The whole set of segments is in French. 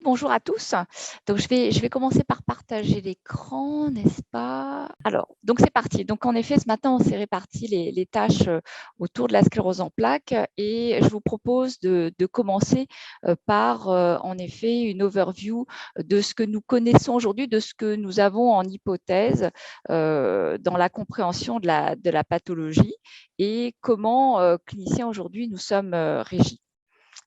Bonjour à tous. Donc, je vais commencer par partager l'écran, n'est-ce pas? Alors, donc c'est parti. Donc, en effet, ce matin, on s'est réparti les tâches autour de la sclérose en plaques et je vous propose de commencer par, en effet, une overview de ce que nous connaissons aujourd'hui, de ce que nous avons en hypothèse dans la compréhension de la pathologie et comment, cliniciens aujourd'hui, nous sommes régis.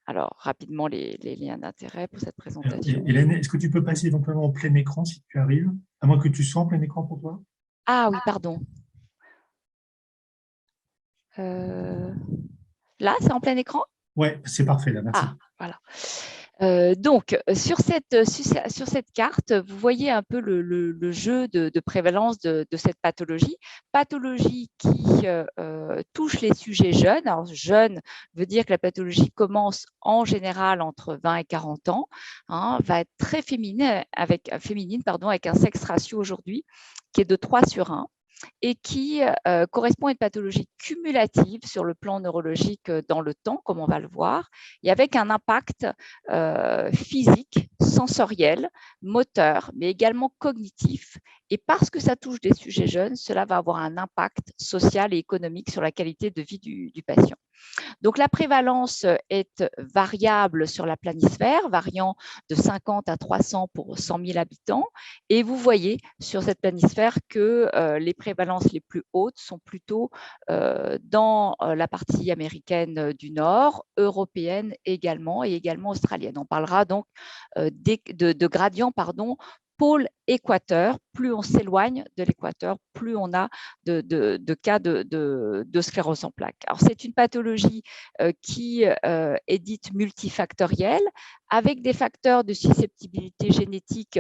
Alors, rapidement, les liens d'intérêt pour cette Alors, présentation. Hélène, est-ce que tu peux passer éventuellement en plein écran si tu arrives? À moins que tu sois en plein écran pour toi? Ah oui, pardon. Euh, Là, c'est en plein écran? Ouais, c'est parfait là, merci. Ah, voilà. Donc, sur cette carte, vous voyez un peu le jeu de prévalence de cette pathologie. Pathologie qui touche les sujets jeunes. Alors, jeune veut dire que la pathologie commence en général entre 20 et 40 ans, hein, va être très féminine, avec un sexe ratio aujourd'hui qui est de 3/1 et qui correspond à une pathologie cumulative sur le plan neurologique dans le temps, comme on va le voir, et avec un impact physique, sensoriel, moteur, mais également cognitif. Et parce que ça touche des sujets jeunes, cela va avoir un impact social et économique sur la qualité de vie du patient. Donc, la prévalence est variable sur la planisphère, variant de 50 à 300 pour 100 000 habitants. Et vous voyez sur cette planisphère que les prévalences les plus hautes sont plutôt dans la partie américaine du Nord, européenne également, et également australienne. On parlera donc de gradient, pôle-équateur. Plus on s'éloigne de l'équateur, plus on a de cas de sclérose en plaques. Alors, c'est une pathologie qui est dite multifactorielle, avec des facteurs de susceptibilité génétique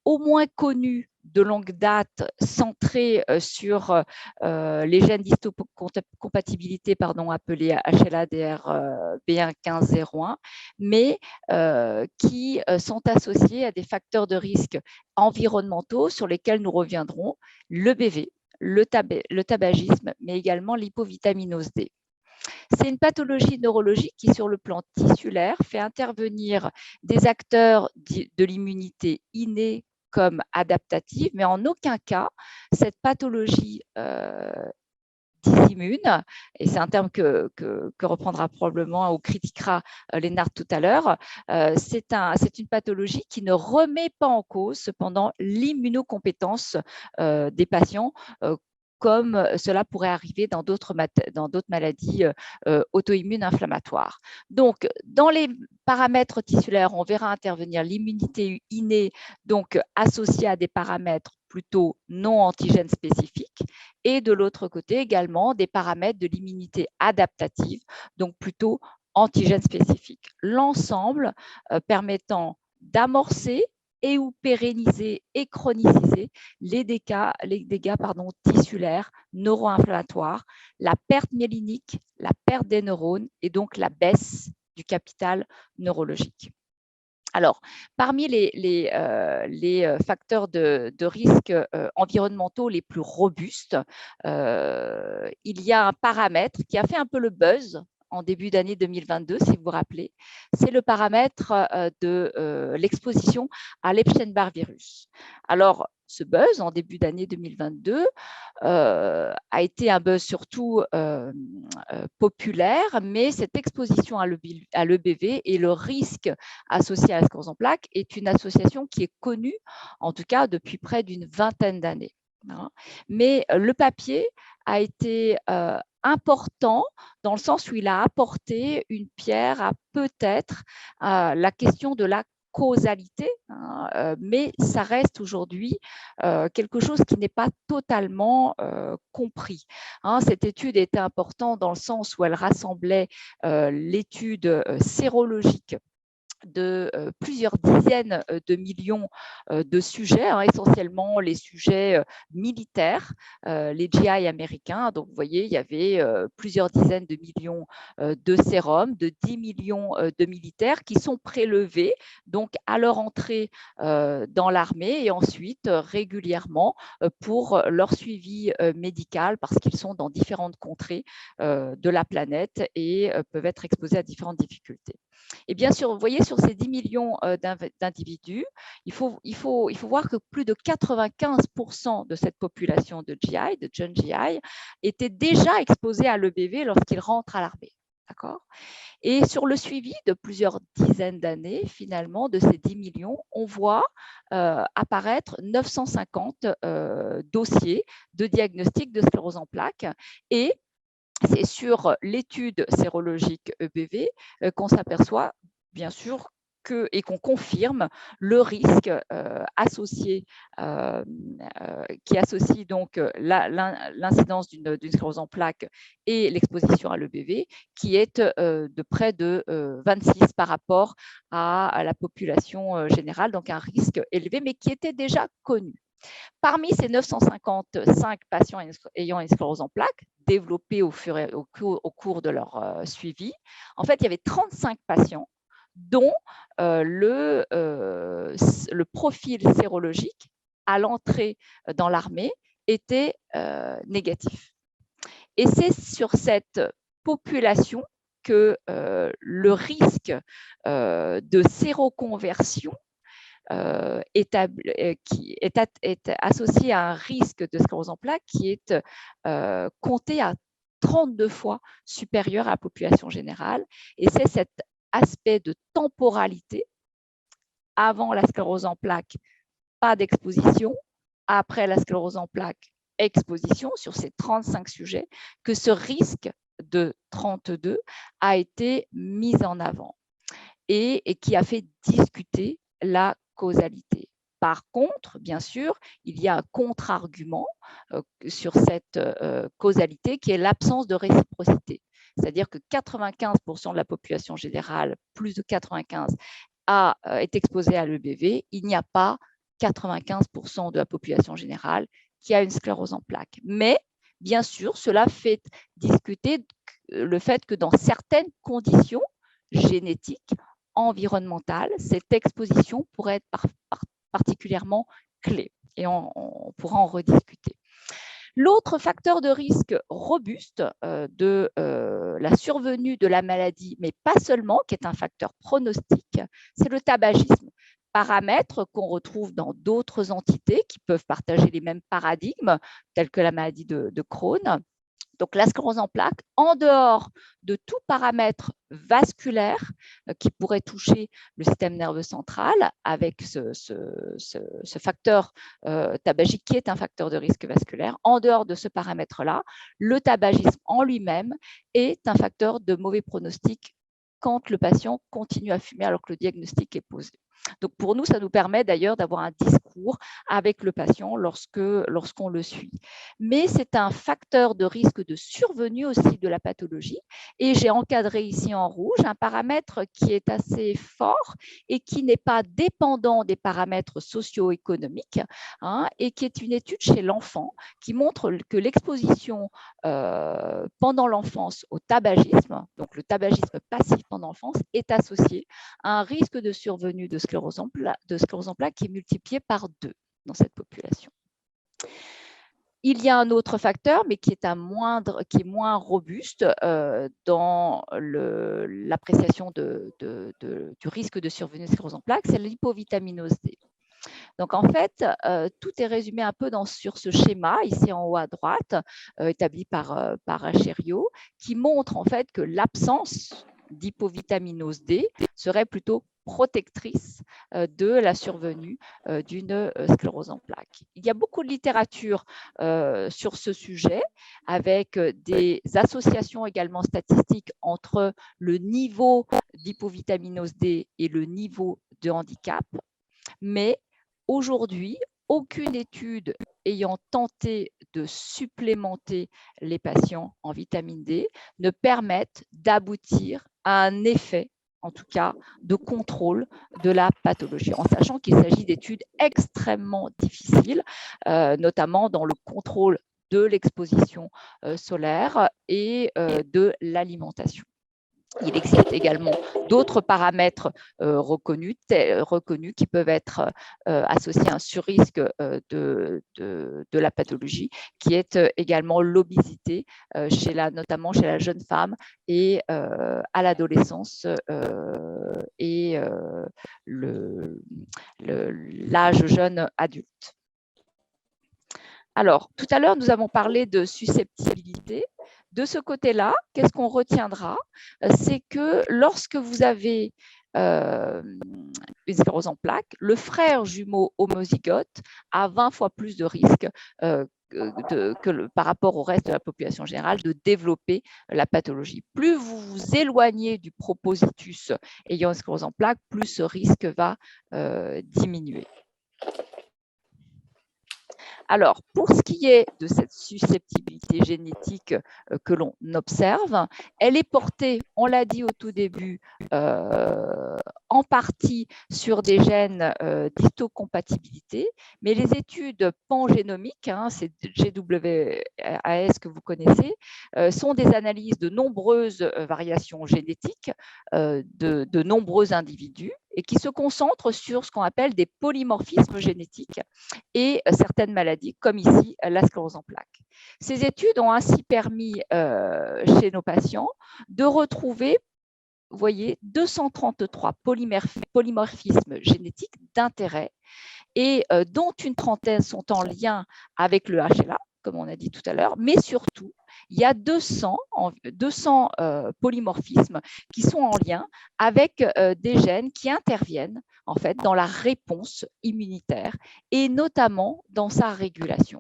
au moins connus de longue date, centrés sur les gènes d'histocompatibilité appelés HLA-DR B11501, mais qui sont associés à des facteurs de risque environnementaux sur lesquels nous reviendrons, le BV, le tabagisme, mais également l'hypovitaminose D. C'est une pathologie neurologique qui, sur le plan tissulaire, fait intervenir des acteurs de l'immunité innée comme adaptative, mais en aucun cas, cette pathologie dysimmune, et c'est un terme que reprendra probablement ou critiquera Lénard tout à l'heure, c'est une pathologie qui ne remet pas en cause cependant l'immunocompétence des patients, comme cela pourrait arriver dans d'autres maladies auto-immunes inflammatoires. Donc, dans les paramètres tissulaires, on verra intervenir l'immunité innée, donc associée à des paramètres plutôt non antigènes spécifiques, et de l'autre côté également des paramètres de l'immunité adaptative, donc plutôt antigènes spécifiques. L'ensemble permettant d'amorcer et ou pérenniser et chroniciser les dégâts tissulaires, neuro-inflammatoires, la perte myélinique, la perte des neurones et donc la baisse du capital neurologique. Alors, parmi les facteurs de risque environnementaux les plus robustes, il y a un paramètre qui a fait un peu le buzz en début d'année 2022, si vous vous rappelez, c'est le paramètre de l'exposition à l'Epstein-Barr virus. Alors, ce buzz en début d'année 2022 a été un buzz surtout populaire, mais cette exposition à l'EBV et le risque associé à la sclérose en plaques est une association qui est connue, en tout cas depuis près d'une vingtaine d'années. Mais le papier a été important dans le sens où il a apporté une pierre à peut-être la question de la causalité, mais ça reste aujourd'hui quelque chose qui n'est pas totalement compris. Cette étude était importante dans le sens où elle rassemblait l'étude sérologique de plusieurs dizaines de millions de sujets, essentiellement les sujets militaires, les GI américains. Donc, vous voyez, il y avait plusieurs dizaines de millions de sérums, de 10 millions de militaires qui sont prélevés donc à leur entrée dans l'armée et ensuite régulièrement pour leur suivi médical parce qu'ils sont dans différentes contrées de la planète et peuvent être exposés à différentes difficultés. Et bien sûr, vous voyez, sur ces 10 millions d'individus, il faut voir que plus de 95% de cette population de GI, de jeunes GI, étaient déjà exposés à l'EBV lorsqu'ils rentrent à l'armée. D'accord ? Et sur le suivi de plusieurs dizaines d'années, finalement, de ces 10 millions, on voit apparaître 950 dossiers de diagnostic de sclérose en plaques. Et c'est sur l'étude sérologique EBV qu'on s'aperçoit, bien sûr, et qu'on confirme le risque associé, qui associe donc l'incidence d'une sclérose en plaques et l'exposition à l'EBV, qui est de près de 26 par rapport à la population générale, donc un risque élevé, mais qui était déjà connu. Parmi ces 955 patients ayant une sclérose en plaques, développés au cours de leur suivi, en fait, il y avait 35 patients dont le profil sérologique à l'entrée dans l'armée était négatif. Et c'est sur cette population que le risque de séroconversion qui est associé à un risque de sclérose en plaques qui est compté à 32 fois supérieur à la population générale. Et c'est cet aspect de temporalité. Avant la sclérose en plaques, pas d'exposition. Après la sclérose en plaques, exposition sur ces 35 sujets, que ce risque de 32 a été mis en avant et qui a fait discuter la causalité. Par contre, bien sûr, il y a un contre-argument sur cette causalité qui est l'absence de réciprocité. C'est-à-dire que 95% de la population générale, plus de 95, est exposée à l'EBV. Il n'y a pas 95% de la population générale qui a une sclérose en plaques. Mais, bien sûr, cela fait discuter le fait que dans certaines conditions génétiques, environnementales, cette exposition pourrait être particulièrement clé. Et on pourra en rediscuter. L'autre facteur de risque robuste de la survenue de la maladie, mais pas seulement, qui est un facteur pronostique, c'est le tabagisme. Paramètres qu'on retrouve dans d'autres entités qui peuvent partager les mêmes paradigmes, tels que la maladie de Crohn. Donc, la sclérose en plaques, en dehors de tout paramètre vasculaire qui pourrait toucher le système nerveux central avec ce facteur tabagique qui est un facteur de risque vasculaire, en dehors de ce paramètre-là, le tabagisme en lui-même est un facteur de mauvais pronostic quand le patient continue à fumer alors que le diagnostic est posé. Donc, pour nous, ça nous permet d'ailleurs d'avoir un discours avec le patient lorsqu'on le suit. Mais c'est un facteur de risque de survenue aussi de la pathologie. Et j'ai encadré ici en rouge un paramètre qui est assez fort et qui n'est pas dépendant des paramètres socio-économiques, et qui est une étude chez l'enfant qui montre que l'exposition pendant l'enfance au tabagisme, donc le tabagisme passif pendant l'enfance, est associé à un risque de survenue de sclérose en plaques qui est multiplié par 2 dans cette population. Il y a un autre facteur, mais qui est moins robuste dans l'appréciation du risque de survenue de sclérose en plaques, c'est l'hypovitaminose D. Donc, en fait, tout est résumé un peu sur ce schéma, ici en haut à droite, établi par Chériot, qui montre en fait que l'absence d'hypovitaminose D serait plutôt protectrice de la survenue d'une sclérose en plaques. Il y a beaucoup de littérature sur ce sujet, avec des associations également statistiques entre le niveau d'hypovitaminose D et le niveau de handicap, mais aujourd'hui, aucune étude ayant tenté de supplémenter les patients en vitamine D ne permettent d'aboutir à un effet, en tout cas, de contrôle de la pathologie, en sachant qu'il s'agit d'études extrêmement difficiles, notamment dans le contrôle de l'exposition solaire et de l'alimentation. Il existe également d'autres paramètres reconnus qui peuvent être associés à un surrisque de la pathologie, qui est également l'obésité, notamment chez la jeune femme et à l'adolescence et l'âge jeune adulte. Alors, tout à l'heure, nous avons parlé de susceptibilité. De ce côté-là, qu'est-ce qu'on retiendra? C'est que lorsque vous avez une sclérose en plaques, le frère jumeau homozygote a 20 fois plus de risque par rapport au reste de la population générale de développer la pathologie. Plus vous vous éloignez du propositus ayant une sclérose en plaques, plus ce risque va diminuer. Alors, pour ce qui est de cette susceptibilité génétique que l'on observe, elle est portée, on l'a dit au tout début, en partie sur des gènes d'histocompatibilité, mais les études pangénomiques, c'est GWAS que vous connaissez, sont des analyses de nombreuses variations génétiques de nombreux individus et qui se concentrent sur ce qu'on appelle des polymorphismes génétiques et certaines maladies, comme ici la sclérose en plaques. Ces études ont ainsi permis chez nos patients de retrouver, vous voyez, 233 polymorphismes génétiques d'intérêt et dont une trentaine sont en lien avec le HLA, comme on a dit tout à l'heure, mais surtout, il y a 200 polymorphismes qui sont en lien avec des gènes qui interviennent en fait dans la réponse immunitaire et notamment dans sa régulation.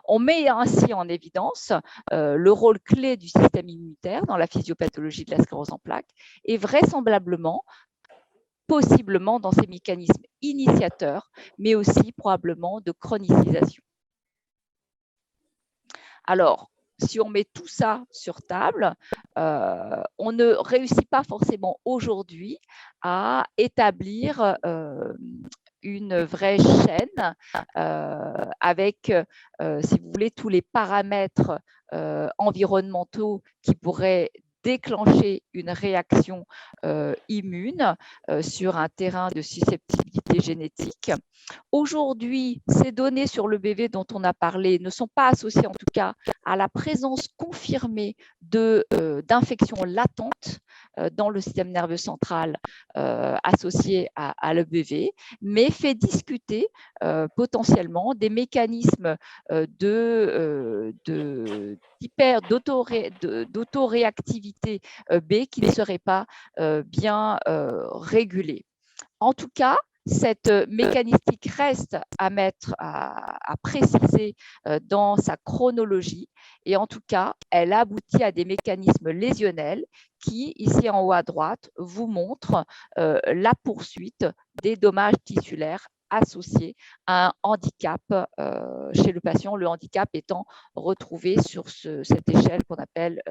On met ainsi en évidence le rôle clé du système immunitaire dans la physiopathologie de la sclérose en plaques et vraisemblablement, possiblement dans ces mécanismes initiateurs, mais aussi probablement de chronicisation. Alors, si on met tout ça sur table, on ne réussit pas forcément aujourd'hui à établir une vraie chaîne avec, si vous voulez, tous les paramètres environnementaux qui pourraient déclencher une réaction immune sur un terrain de susceptibilité génétique. Aujourd'hui, ces données sur le BV dont on a parlé ne sont pas associées en tout cas à la présence confirmée d'infections latentes dans le système nerveux central associées à l'EBV, mais fait discuter potentiellement des mécanismes d'autoréactivité B qui ne seraient pas bien régulés. En tout cas, cette mécanistique reste à préciser dans sa chronologie et en tout cas, elle aboutit à des mécanismes lésionnels qui, ici en haut à droite, vous montrent la poursuite des dommages tissulaires associés à un handicap chez le patient, le handicap étant retrouvé sur cette échelle qu'on appelle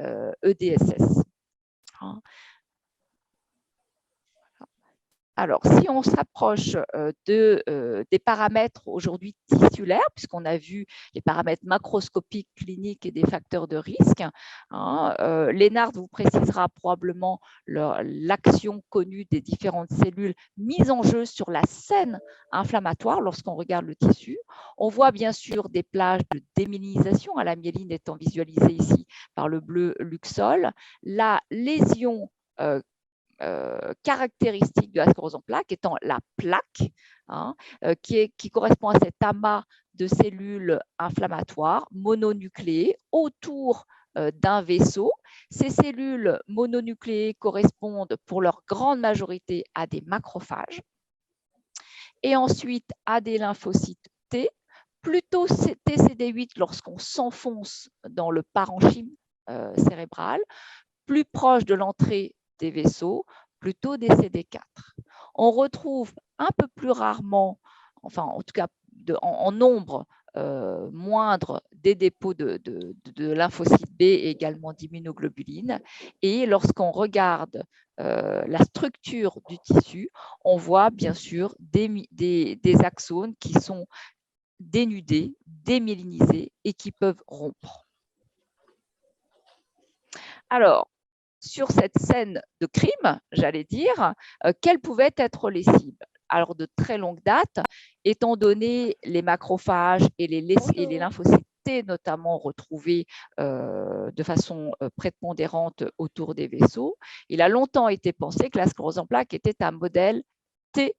EDSS. Alors, si on s'approche des paramètres aujourd'hui tissulaires, puisqu'on a vu les paramètres macroscopiques, cliniques et des facteurs de risque, Lénard vous précisera probablement l'action connue des différentes cellules mises en jeu sur la scène inflammatoire lorsqu'on regarde le tissu. On voit bien sûr des plages de démyélinisation, la myéline étant visualisée ici par le bleu Luxol. La lésion caractéristique de la sclérose en plaques étant la plaque, qui correspond à cet amas de cellules inflammatoires mononucléées autour d'un vaisseau. Ces cellules mononucléées correspondent pour leur grande majorité à des macrophages et ensuite à des lymphocytes T, plutôt TCD8 lorsqu'on s'enfonce dans le parenchyme cérébral, plus proche de l'entrée des vaisseaux, plutôt des CD4. On retrouve un peu plus rarement, enfin en tout cas en nombre moindre, des dépôts de lymphocytes B et également d'immunoglobulines. Et lorsqu'on regarde la structure du tissu, on voit bien sûr des axones qui sont dénudés, démyélinisés et qui peuvent rompre. Alors, sur cette scène de crime, j'allais dire, quelles pouvaient être les cibles. Alors, de très longue date, étant donné les macrophages et les lymphocytes notamment retrouvés de façon prépondérante autour des vaisseaux, il a longtemps été pensé que la sclérose en plaques était un modèle T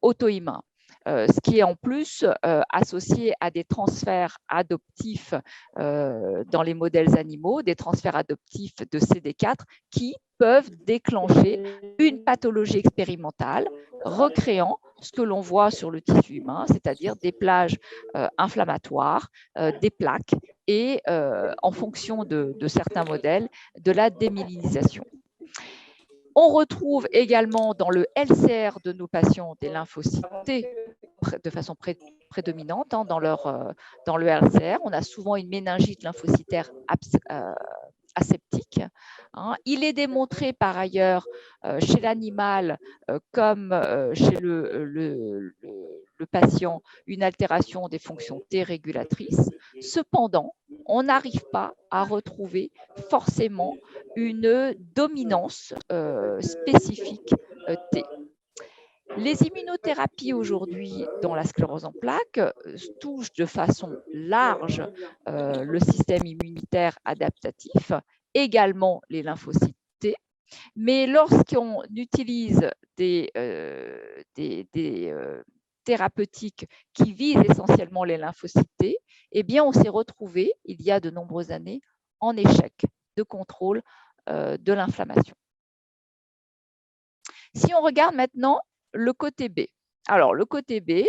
auto-immun. Ce qui est en plus associé à des transferts adoptifs dans les modèles animaux, des transferts adoptifs de CD4 qui peuvent déclencher une pathologie expérimentale, recréant ce que l'on voit sur le tissu humain, c'est-à-dire des plages inflammatoires, des plaques et, en fonction de certains modèles, de la démyélinisation. On retrouve également dans le LCR de nos patients des lymphocytes T de façon prédominante dans le LCR. On a souvent une méningite lymphocytaire aseptique. Il est démontré par ailleurs chez l'animal comme chez le patient une altération des fonctions T régulatrices. Cependant, on n'arrive pas à retrouver forcément une dominance spécifique T. Les immunothérapies aujourd'hui dans la sclérose en plaques touchent de façon large le système immunitaire adaptatif, également les lymphocytes T, mais lorsqu'on utilise des thérapeutiques qui visent essentiellement les lymphocytes T, eh bien on s'est retrouvé il y a de nombreuses années en échec de contrôle de l'inflammation. Si on regarde maintenant le côté B. Alors, le côté B,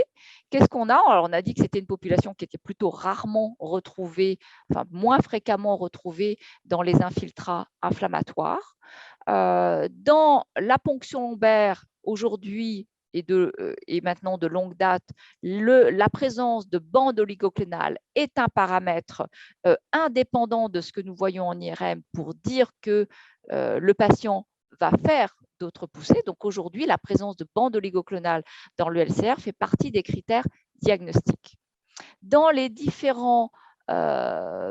qu'est-ce qu'on a? Alors, on a dit que c'était une population qui était plutôt rarement retrouvée, enfin moins fréquemment retrouvée dans les infiltrats inflammatoires. Dans la ponction lombaire, aujourd'hui et maintenant de longue date, la présence de bandes oligoclonales est un paramètre indépendant de ce que nous voyons en IRM pour dire que le patient va faire d'autres poussées. Donc aujourd'hui, la présence de bandes oligoclonales dans le LCR fait partie des critères diagnostiques. Dans les différents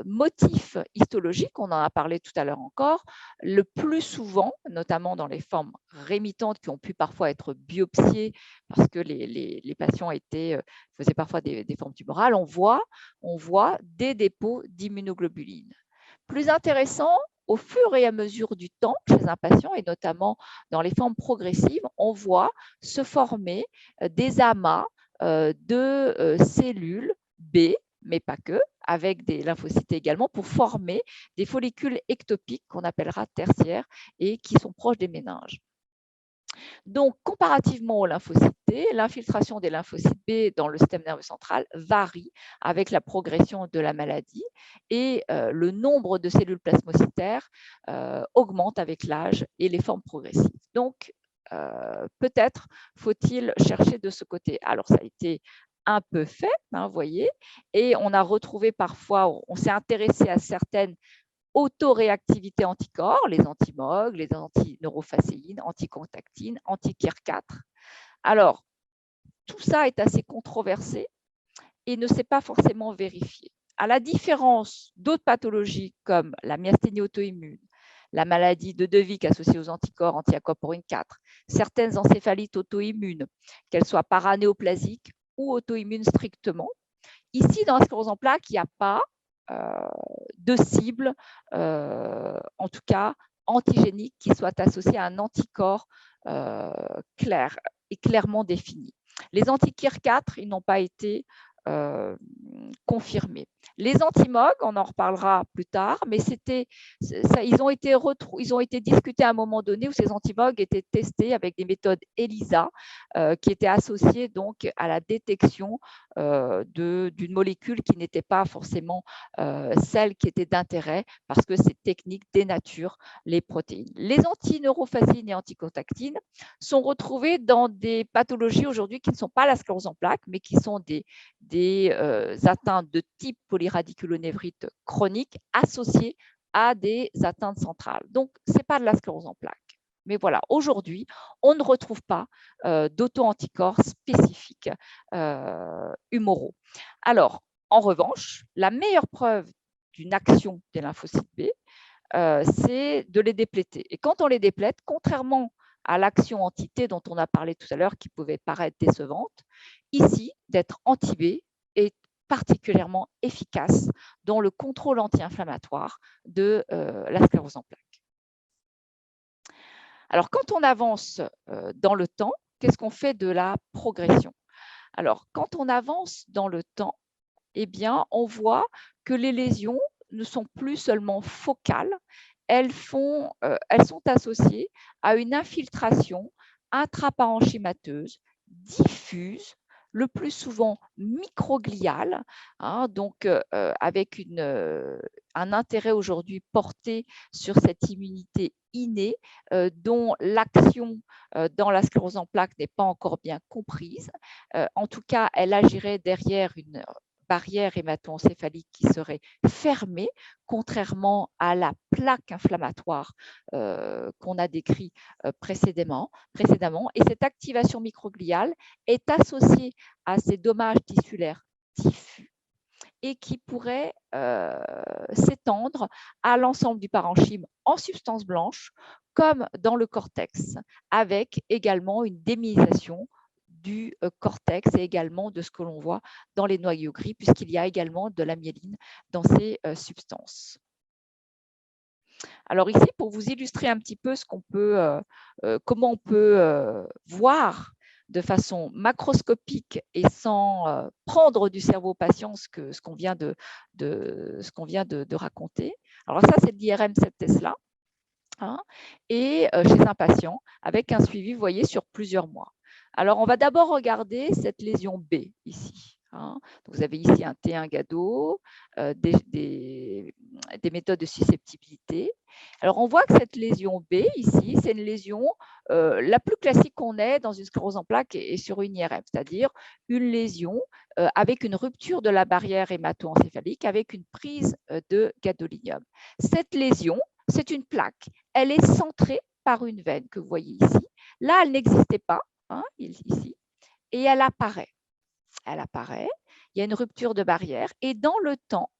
motifs histologiques, on en a parlé tout à l'heure encore, le plus souvent, notamment dans les formes rémitantes qui ont pu parfois être biopsiées parce que les patients faisaient parfois des formes tumorales, on voit des dépôts d'immunoglobulines. Plus intéressant, au fur et à mesure du temps chez un patient, et notamment dans les formes progressives, on voit se former des amas de cellules B, mais pas que, avec des lymphocytes également, pour former des follicules ectopiques qu'on appellera tertiaires et qui sont proches des méninges. Donc, comparativement aux lymphocytes T, l'infiltration des lymphocytes B dans le système nerveux central varie avec la progression de la maladie et le nombre de cellules plasmocytaires augmente avec l'âge et les formes progressives. Donc, peut-être faut-il chercher de ce côté. Alors, ça a été un peu fait, vous voyez, et on a retrouvé parfois, on s'est intéressé à certaines autoréactivité anticorps, les anti-MOG, les anti-neurofacéines, anti-contactines, anti-KIR4. Alors, tout ça est assez controversé et ne s'est pas forcément vérifié. À la différence d'autres pathologies comme la myasthénie auto-immune, la maladie de De Vick associée aux anticorps anti-aquaporine 4, certaines encéphalites auto-immunes, qu'elles soient paranéoplasiques ou auto-immunes strictement. Ici, dans la sclérose en plaques, il n'y a pas de cible, en tout cas antigénique, qui soit associée à un anticorps clair et clairement défini. Les anti-KIR4, ils n'ont pas été confirmés. Les anti-MOG, on en reparlera plus tard, mais ils ont été discutés à un moment donné où ces anti-MOG étaient testés avec des méthodes ELISA qui étaient associées donc à la détection d'une molécule qui n'était pas forcément celle qui était d'intérêt parce que ces techniques dénaturent les protéines. Les antineurofacines et anticontactines sont retrouvées dans des pathologies aujourd'hui qui ne sont pas la sclérose en plaques, mais qui sont des atteintes de type polyradiculonévrite chronique associées à des atteintes centrales. Donc, ce n'est pas de la sclérose en plaques. Mais voilà, aujourd'hui, on ne retrouve pas d'auto-anticorps spécifiques humoraux. Alors, en revanche, la meilleure preuve d'une action des lymphocytes B, c'est de les dépléter. Et quand on les déplète, contrairement à l'action anti-T dont on a parlé tout à l'heure, qui pouvait paraître décevante, ici, d'être anti-B est particulièrement efficace dans le contrôle anti-inflammatoire de la sclérose en plaques. Alors, quand on avance dans le temps, qu'est-ce qu'on fait de la progression? Alors, quand on avance dans le temps, eh bien, on voit que les lésions ne sont plus seulement focales, elles sont associées à une infiltration intraparenchymateuse diffuse, le plus souvent microgliale, hein, donc avec un intérêt aujourd'hui porté sur cette immunité innée dont l'action dans la sclérose en plaques n'est pas encore bien comprise. En tout cas, elle agirait derrière une barrière hémato-encéphalique qui serait fermée, contrairement à la plaque inflammatoire qu'on a décrit précédemment. Et cette activation microgliale est associée à ces dommages tissulaires diffus et qui pourraient s'étendre à l'ensemble du parenchyme en substance blanche, comme dans le cortex, avec également une démyélisation du cortex et également de ce que l'on voit dans les noyaux gris, puisqu'il y a également de la myéline dans ces substances. Alors ici, pour vous illustrer un petit peu comment on peut voir de façon macroscopique et sans prendre du cerveau au patient ce qu'on vient de raconter. Alors ça, c'est l'IRM 7 Tesla. Hein, et chez un patient avec un suivi, vous voyez, sur plusieurs mois. Alors, on va d'abord regarder cette lésion B ici. Hein. Donc, vous avez ici un T1 GADO, des méthodes de susceptibilité. Alors, on voit que cette lésion B ici, c'est une lésion la plus classique qu'on ait dans une sclérose en plaques et sur une IRM, c'est-à-dire une lésion avec une rupture de la barrière hémato-encéphalique avec une prise de gadolinium. Cette lésion, c'est une plaque. Elle est centrée par une veine que vous voyez ici. Là, elle n'existait pas, hein, ici, et elle apparaît. Elle apparaît, il y a une rupture de barrière, et dans le temps,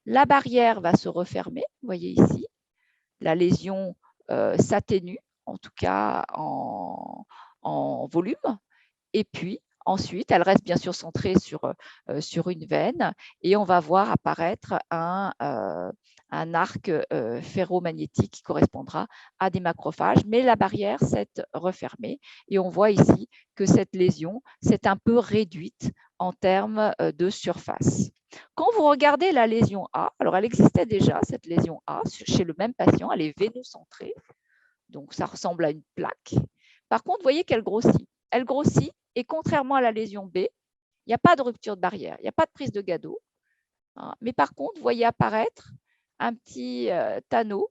la barrière va se refermer, vous voyez ici, la lésion s'atténue, en tout cas en volume, et puis ensuite, elle reste bien sûr centrée sur une veine, et on va voir apparaître un arc ferromagnétique qui correspondra à des macrophages, mais la barrière s'est refermée, et on voit ici que cette lésion s'est un peu réduite en termes de surface. Quand vous regardez la lésion A, alors elle existait déjà, cette lésion A, chez le même patient, elle est vénocentrée, donc ça ressemble à une plaque. Par contre, vous voyez qu'elle grossit. Elle grossit, et contrairement à la lésion B, il n'y a pas de rupture de barrière, il n'y a pas de prise de GADO. Hein, mais par contre, vous voyez apparaître un petit anneau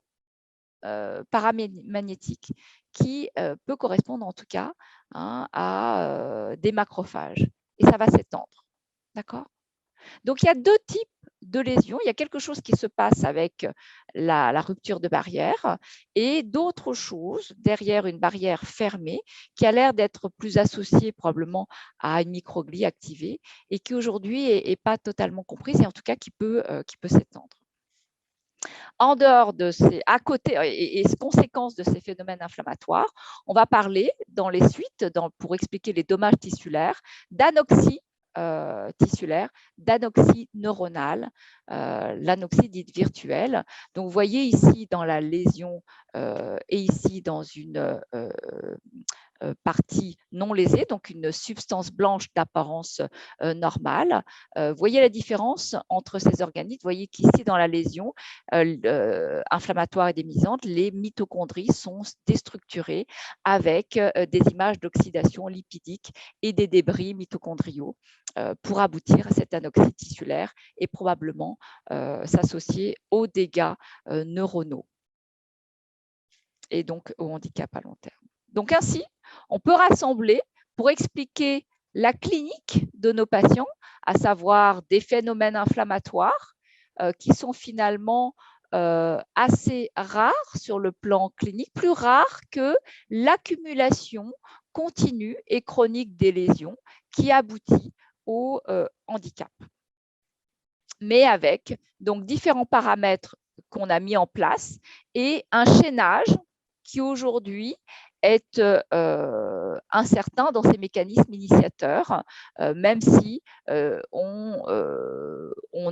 paramagnétique qui peut correspondre en tout cas, hein, à des macrophages. Et ça va s'étendre. D'accord ? Donc, il y a deux types de lésions. Il y a quelque chose qui se passe avec la rupture de barrière et d'autres choses derrière une barrière fermée qui a l'air d'être plus associée probablement à une microglie activée et qui aujourd'hui n'est pas totalement comprise et en tout cas qui peut s'étendre. En dehors de à côté et conséquences de ces phénomènes inflammatoires, on va parler dans les suites, pour expliquer les dommages tissulaires, d'anoxie tissulaire, d'anoxie neuronale, l'anoxie dite virtuelle. Donc, vous voyez ici dans la lésion et ici dans une partie non lésée, donc une substance blanche d'apparence normale. Vous voyez la différence entre ces organites. Vous voyez qu'ici, dans la lésion inflammatoire et démisante, les mitochondries sont déstructurées avec des images d'oxydation lipidique et des débris mitochondriaux pour aboutir à cette anoxie tissulaire et probablement s'associer aux dégâts neuronaux et donc au handicap à long terme. Donc ainsi, on peut rassembler pour expliquer la clinique de nos patients, à savoir des phénomènes inflammatoires qui sont finalement assez rares sur le plan clinique, plus rares que l'accumulation continue et chronique des lésions qui aboutit au handicap. Mais avec donc différents paramètres qu'on a mis en place et un chaînage qui aujourd'hui est incertain dans ces mécanismes initiateurs, même si on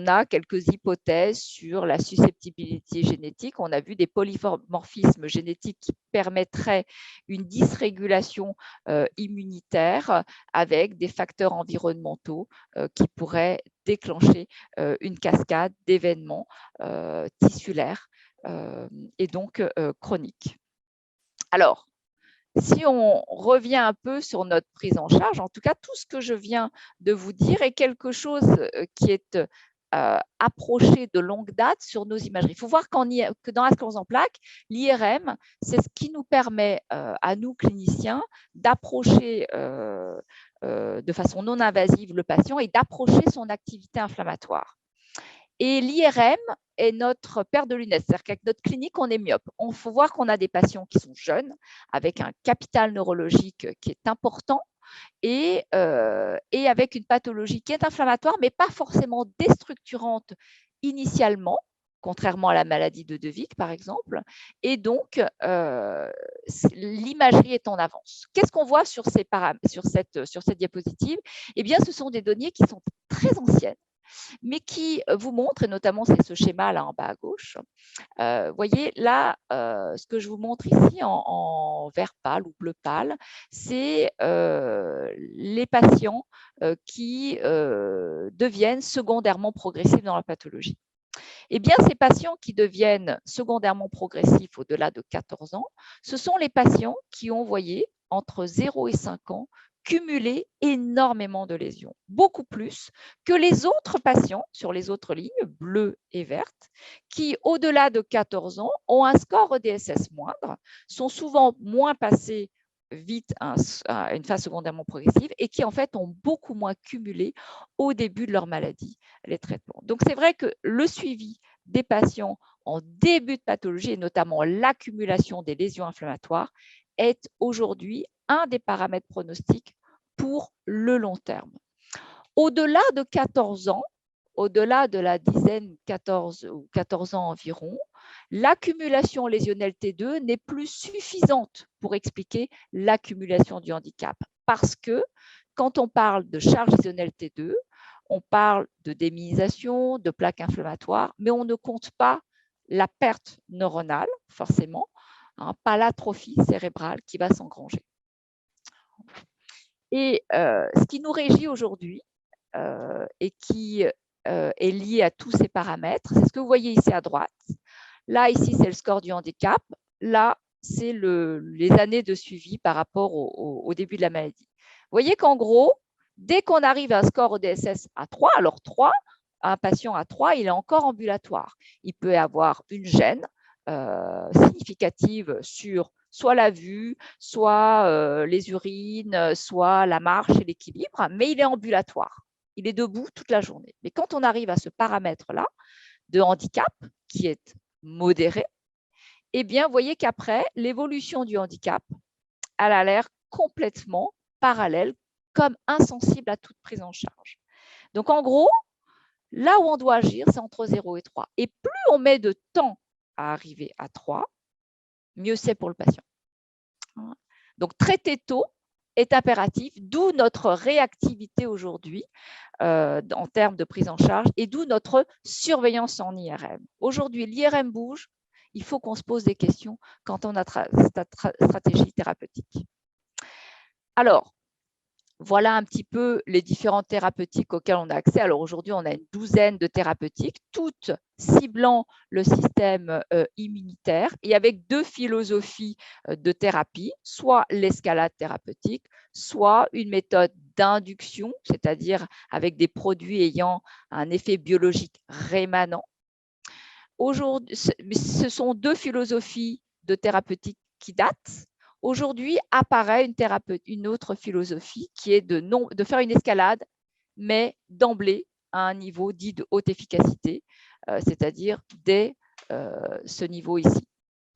a quelques hypothèses sur la susceptibilité génétique. On a vu des polymorphismes génétiques qui permettraient une dysrégulation immunitaire avec des facteurs environnementaux qui pourraient déclencher une cascade d'événements tissulaires et donc chroniques. Alors, si on revient un peu sur notre prise en charge, en tout cas, tout ce que je viens de vous dire est quelque chose qui est approché de longue date sur nos imageries. Il faut voir que dans la sclérose en plaques, l'IRM, c'est ce qui nous permet à nous, cliniciens, d'approcher de façon non invasive le patient et d'approcher son activité inflammatoire. Et l'IRM est notre paire de lunettes. C'est-à-dire qu'avec notre clinique, on est myope. Il faut voir qu'on a des patients qui sont jeunes, avec un capital neurologique qui est important et avec une pathologie qui est inflammatoire, mais pas forcément déstructurante initialement, contrairement à la maladie de De Vic, par exemple. Et donc, l'imagerie est en avance. Qu'est-ce qu'on voit sur cette diapositive? Eh bien, ce sont des données qui sont très anciennes, mais qui vous montre, et notamment c'est ce schéma-là en bas à gauche, voyez là, ce que je vous montre ici en vert pâle ou bleu pâle, c'est les patients qui deviennent secondairement progressifs dans la pathologie. Eh bien, ces patients qui deviennent secondairement progressifs au-delà de 14 ans, ce sont les patients qui ont, voyez, entre 0 et 5 ans, cumulé énormément de lésions, beaucoup plus que les autres patients sur les autres lignes, bleues et vertes, qui, au-delà de 14 ans, ont un score EDSS moindre, sont souvent moins passés vite à une phase secondairement progressive et qui, en fait, ont beaucoup moins cumulé au début de leur maladie les traitements. Donc, c'est vrai que le suivi des patients en début de pathologie, et notamment l'accumulation des lésions inflammatoires, est aujourd'hui un des paramètres pronostiques pour le long terme. Au-delà de 14 ans, au-delà de la dizaine, 14 ou 14 ans environ, l'accumulation lésionnelle T2 n'est plus suffisante pour expliquer l'accumulation du handicap. Parce que quand on parle de charge lésionnelle T2, on parle de démyélisation, de plaques inflammatoires, mais on ne compte pas la perte neuronale, forcément, pas l'atrophie cérébrale qui va s'engranger. Et ce qui nous régit aujourd'hui et qui est lié à tous ces paramètres, c'est ce que vous voyez ici à droite. Là, ici, c'est le score du handicap. Là, c'est les années de suivi par rapport au début de la maladie. Vous voyez qu'en gros, dès qu'on arrive à un score ODSS à 3, alors 3, un patient à 3, il est encore ambulatoire. Il peut avoir une gêne significative sur soit la vue, soit les urines, soit la marche et l'équilibre, mais il est ambulatoire. Il est debout toute la journée. Mais quand on arrive à ce paramètre-là de handicap, qui est modéré, eh bien, vous voyez qu'après, l'évolution du handicap, elle a l'air complètement parallèle, comme insensible à toute prise en charge. Donc, en gros, là où on doit agir, c'est entre 0 et 3. Et plus on met de temps à arriver à 3, mieux c'est pour le patient. Donc, traiter tôt est impératif, d'où notre réactivité aujourd'hui en termes de prise en charge et d'où notre surveillance en IRM. Aujourd'hui, l'IRM bouge, il faut qu'on se pose des questions quant à notre stratégie thérapeutique. Alors, voilà un petit peu les différentes thérapeutiques auxquelles on a accès. Alors aujourd'hui, on a une douzaine de thérapeutiques, toutes ciblant le système immunitaire et avec deux philosophies de thérapie, soit l'escalade thérapeutique, soit une méthode d'induction, c'est-à-dire avec des produits ayant un effet biologique rémanent. Aujourd'hui, ce sont deux philosophies de thérapeutique qui datent. Aujourd'hui, apparaît une autre philosophie qui est de faire une escalade, mais d'emblée à un niveau dit de haute efficacité, c'est-à-dire dès ce niveau ici,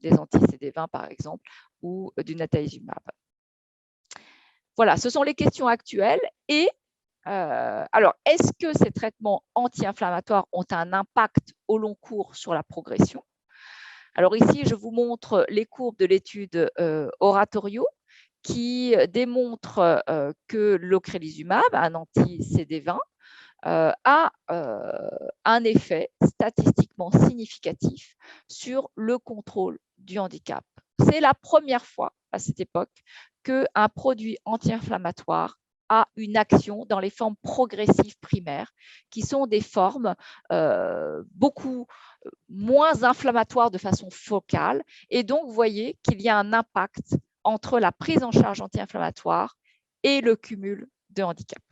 des anti-CD20 par exemple, ou du natalizumab. Voilà, ce sont les questions actuelles. Et alors, est-ce que ces traitements anti-inflammatoires ont un impact au long cours sur la progression? Alors ici, je vous montre les courbes de l'étude Oratorio qui démontre que l'ocrelizumab, un anti-CD20, a un effet statistiquement significatif sur le contrôle du handicap. C'est la première fois à cette époque qu'un produit anti-inflammatoire a une action dans les formes progressives primaires, qui sont des formes beaucoup moins inflammatoires de façon focale. Et donc, vous voyez qu'il y a un impact entre la prise en charge anti-inflammatoire et le cumul de handicap.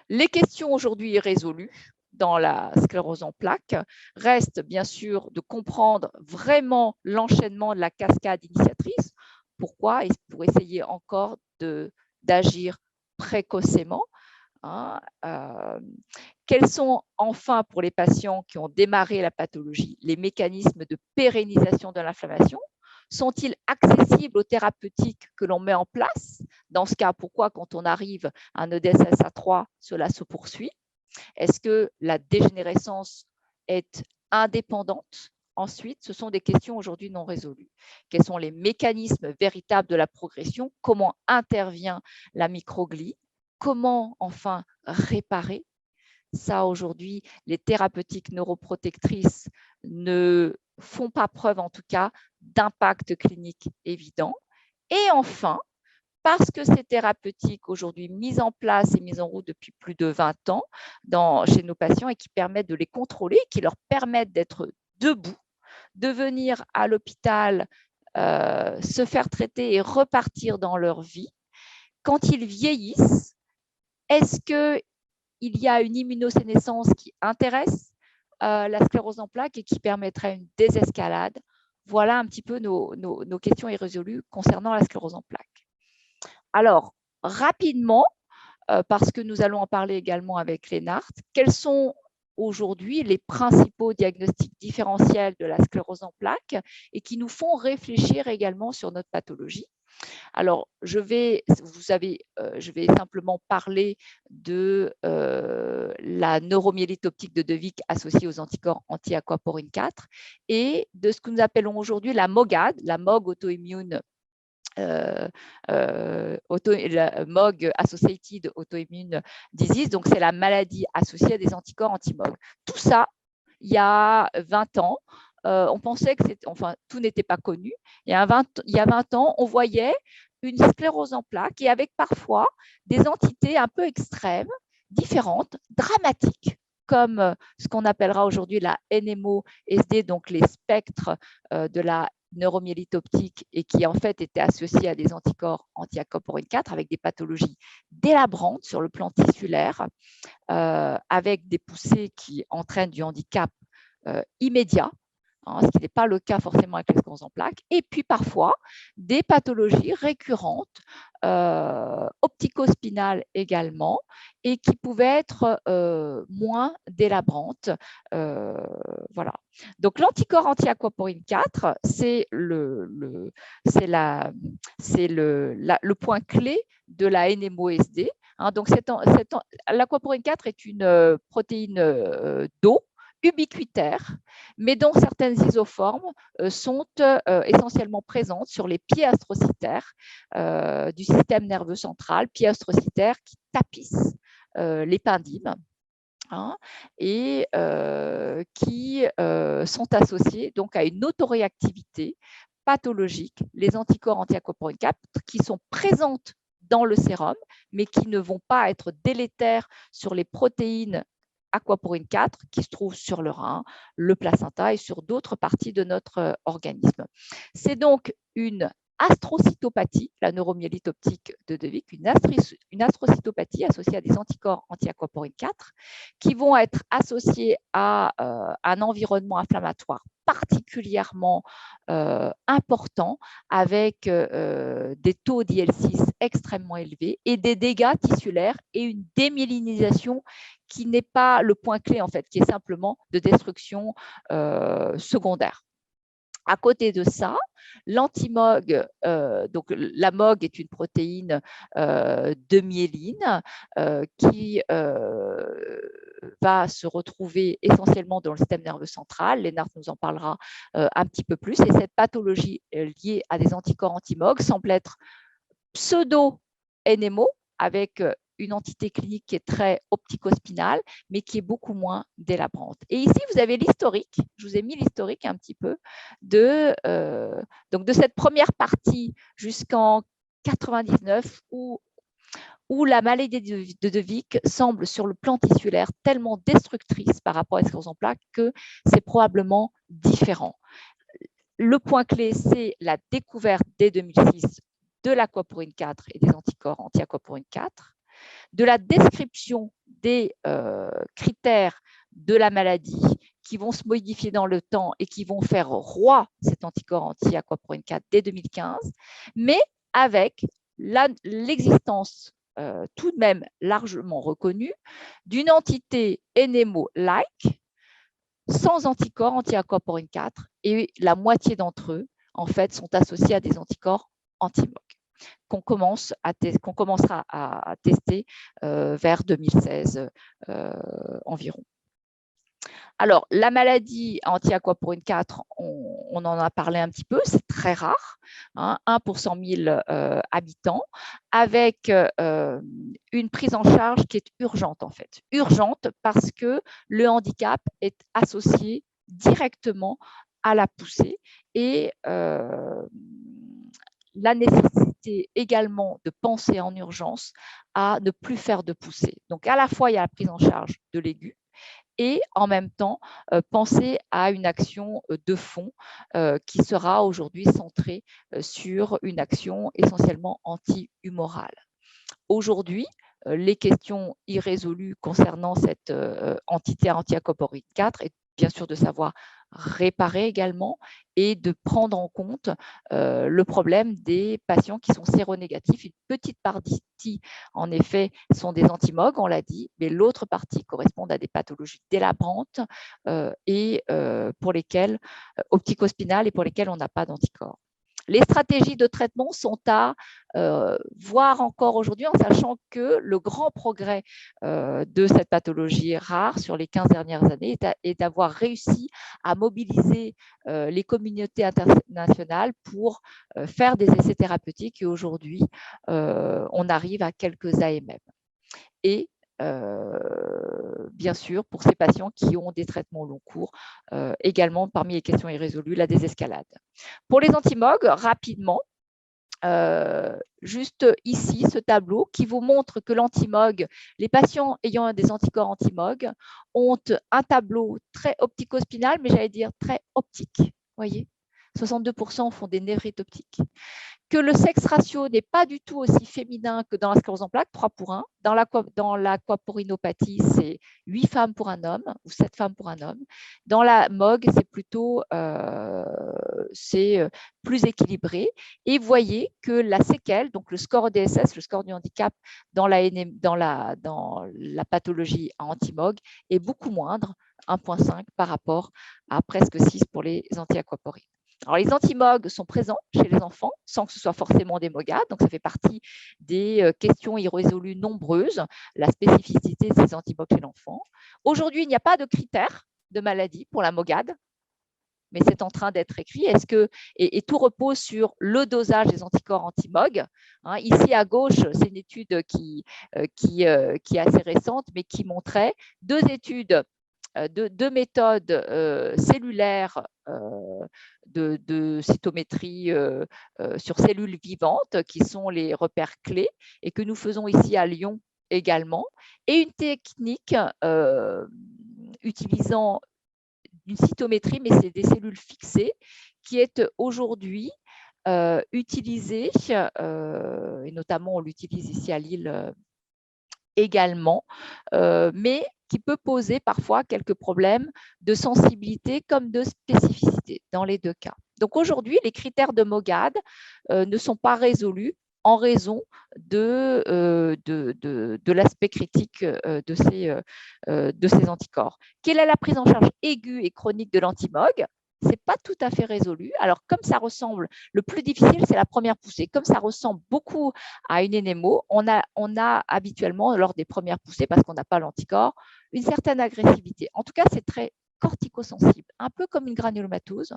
Les questions aujourd'hui résolues dans la sclérose en plaques restent bien sûr de comprendre vraiment l'enchaînement de la cascade initiatrice. Pourquoi? Pour essayer encore d'agir précocement. Quels sont enfin pour les patients qui ont démarré la pathologie les mécanismes de pérennisation de l'inflammation? Sont-ils accessibles aux thérapeutiques que l'on met en place? Dans ce cas, pourquoi quand on arrive à un EDSS-A3, cela se poursuit? Est-ce que la dégénérescence est indépendante? Ensuite, ce sont des questions aujourd'hui non résolues. Quels sont les mécanismes véritables de la progression? Comment intervient la microglie? Comment enfin réparer? Ça, aujourd'hui, les thérapeutiques neuroprotectrices ne font pas preuve, en tout cas, d'impact clinique évident. Et enfin, parce que ces thérapeutiques aujourd'hui mises en place et mises en route depuis plus de 20 ans chez nos patients et qui permettent de les contrôler, qui leur permettent d'être debout, de venir à l'hôpital, se faire traiter et repartir dans leur vie, quand ils vieillissent, est-ce qu'il y a une immunosénescence qui intéresse la sclérose en plaques et qui permettrait une désescalade? Voilà un petit peu nos questions irrésolues concernant la sclérose en plaques. Alors, rapidement, parce que nous allons en parler également avec Lénart, quels sont aujourd'hui les principaux diagnostics différentiels de la sclérose en plaques et qui nous font réfléchir également sur notre pathologie? Alors, je vais simplement parler de la neuromyélite optique de De Vic associée aux anticorps anti-aquaporine 4 et de ce que nous appelons aujourd'hui la MOGAD, la MOG auto-immune MOG Associated Autoimmune Disease, donc c'est la maladie associée à des anticorps anti-MOG. Tout ça, il y a 20 ans, on pensait que tout n'était pas connu. Il y a 20 ans, on voyait une sclérose en plaques et avec parfois des entités un peu extrêmes, différentes, dramatiques, comme ce qu'on appellera aujourd'hui la NMO-SD, donc les spectres de la neuromyélite optique et qui en fait était associé à des anticorps anti-aquaporine 4 avec des pathologies délabrantes sur le plan tissulaire, avec des poussées qui entraînent du handicap immédiat, ce qui n'est pas le cas forcément avec les scléroses en plaques, et puis parfois des pathologies récurrentes, optico-spinales également, et qui pouvaient être moins délabrantes. Voilà. Donc l'anticorps anti-aquaporine 4, c'est le point clé de la NMOSD. Donc l'aquaporine 4 est une protéine d'eau ubiquitaire, mais dont certaines isoformes sont essentiellement présentes sur les pieds astrocytaires du système nerveux central, pieds astrocytaires qui tapissent l'épindyme et qui sont associés donc à une autoréactivité pathologique, les anticorps anti-aquaporine 4 qui sont présentes dans le sérum, mais qui ne vont pas être délétères sur les protéines aquaporine 4 qui se trouvent sur le rein, le placenta et sur d'autres parties de notre organisme. C'est donc une astrocytopathie, la neuromyélite optique de De Vic, une astrocytopathie associée à des anticorps anti-aquaporine 4 qui vont être associés à un environnement inflammatoire particulièrement important avec des taux d'IL6 extrêmement élevés et des dégâts tissulaires et une démyélinisation qui n'est pas le point clé en fait, qui est simplement de destruction secondaire. À côté de ça, l'antimog, donc la MOG est une protéine de myéline qui va se retrouver essentiellement dans le système nerveux central. Lennart nous en parlera un petit peu plus. Et cette pathologie liée à des anticorps anti-MOG semble être pseudo-NMO, avec une entité clinique qui est très optico-spinale, mais qui est beaucoup moins délabrante. Et ici, vous avez l'historique. Je vous ai mis l'historique un petit peu donc de cette première partie jusqu'en 99, où la maladie de Vick semble, sur le plan tissulaire, tellement destructrice par rapport à sclérose en plaques que c'est probablement différent. Le point clé, c'est la découverte dès 2006 de l'aquaporine 4 et des anticorps anti-aquaporine 4, de la description des critères de la maladie qui vont se modifier dans le temps et qui vont faire roi cet anticorps anti-aquaporine 4 dès 2015, mais avec l'existence tout de même largement reconnue d'une entité NMO-like sans anticorps anti-aquaporine 4, et la moitié d'entre eux, en fait, sont associés à des anticorps anti-MOG qu'on commencera à tester vers 2016 environ. Alors, la maladie anti-aquaporine 4, on en a parlé un petit peu, c'est très rare, 1 pour 100 000 habitants, avec une prise en charge qui est urgente en fait. Urgente parce que le handicap est associé directement à la poussée et la nécessité également de penser en urgence à ne plus faire de poussée. Donc, à la fois, il y a la prise en charge de l'aigu, et en même temps penser à une action de fond qui sera aujourd'hui centrée sur une action essentiellement anti-humorale. Aujourd'hui, les questions irrésolues concernant cette entité anti-aquaporine 4 est bien sûr de savoir réparer également et de prendre en compte le problème des patients qui sont séronégatifs. Une petite partie, en effet, sont des anti-MOG, on l'a dit, mais l'autre partie correspond à des pathologies délabrantes et pour lesquelles, optico-spinales, et pour lesquelles on n'a pas d'anticorps. Les stratégies de traitement sont à voir encore aujourd'hui, en sachant que le grand progrès de cette pathologie rare sur les 15 dernières années est d'avoir réussi à mobiliser les communautés internationales pour faire des essais thérapeutiques. Et aujourd'hui, on arrive à quelques AMM. Et bien sûr, pour ces patients qui ont des traitements au long cours, également parmi les questions irrésolues, la désescalade. Pour les anti-MOG, rapidement, juste ici, ce tableau qui vous montre que l'anti-MOG, les patients ayant des anticorps anti-MOG ont un tableau très optico-spinal, mais j'allais dire très optique. Vous voyez, 62% font des névrites optiques. Que le sexe ratio n'est pas du tout aussi féminin que dans la sclérose en plaques, 3 pour 1. Dans l'aquaporinopathie, c'est 8 femmes pour un homme ou 7 femmes pour un homme. Dans la MOG, c'est plutôt plus équilibré. Et vous voyez que la séquelle, donc le score DSS, le score du handicap dans la pathologie anti-MOG, est beaucoup moindre, 1,5 par rapport à presque 6 pour les anti-aquaporines. Alors, les anti-MOG sont présents chez les enfants sans que ce soit forcément des MOGAD, donc ça fait partie des questions irrésolues nombreuses, la spécificité de ces anti-MOG chez l'enfant. Aujourd'hui, il n'y a pas de critères de maladie pour la MOGAD, mais c'est en train d'être écrit. Et tout repose sur le dosage des anticorps anti-MOG. Ici à gauche, c'est une étude qui est assez récente, mais qui montrait deux études, deux méthodes cellulaires de cytométrie sur cellules vivantes, qui sont les repères clés, et que nous faisons ici à Lyon également, et une technique utilisant une cytométrie, mais c'est des cellules fixées, qui est aujourd'hui utilisée, et notamment on l'utilise ici à Lille également, mais qui peut poser parfois quelques problèmes de sensibilité comme de spécificité dans les deux cas. Donc aujourd'hui, les critères de MOGAD ne sont pas résolus en raison de l'aspect critique de ces anticorps. Quelle est la prise en charge aiguë et chronique de l'anti-MOG? c'est pas tout à fait résolu. Alors, comme ça ressemble, le plus difficile, c'est la première poussée. Comme ça ressemble beaucoup à une NMO, on a habituellement, lors des premières poussées, parce qu'on n'a pas l'anticorps, une certaine agressivité. En tout cas, c'est très corticosensible, un peu comme une granulomatose.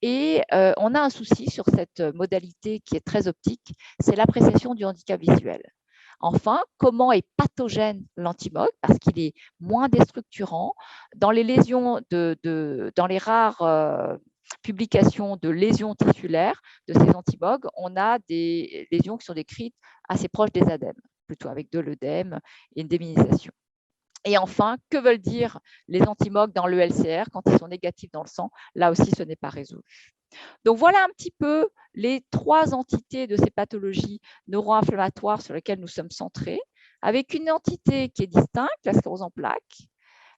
Et on a un souci sur cette modalité qui est très optique, c'est l'appréciation du handicap visuel. Enfin, comment est pathogène l'antimog? Parce qu'il est moins déstructurant. Dans les lésions dans les rares publications de lésions tissulaires de ces antimogs, on a des lésions qui sont décrites assez proches des adèmes, plutôt avec de l'œdème et une déminisation. Et enfin, que veulent dire les antimogs dans le LCR quand ils sont négatifs dans le sang? Là aussi, ce n'est pas résolu. Donc voilà un petit peu les 3 entités de ces pathologies neuro-inflammatoires sur lesquelles nous sommes centrés, avec une entité qui est distincte, la sclérose en plaques,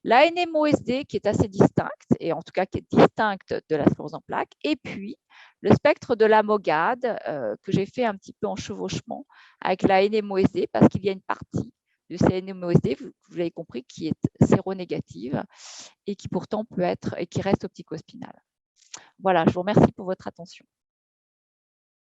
la NMOSD qui est assez distincte, et en tout cas qui est distincte de la sclérose en plaques, et puis le spectre de la MOGAD que j'ai fait un petit peu en chevauchement avec la NMOSD parce qu'il y a une partie de ces NMOSD, vous l'avez compris, qui est séronégative et qui pourtant peut être et qui reste optico-spinale. Voilà, je vous remercie pour votre attention.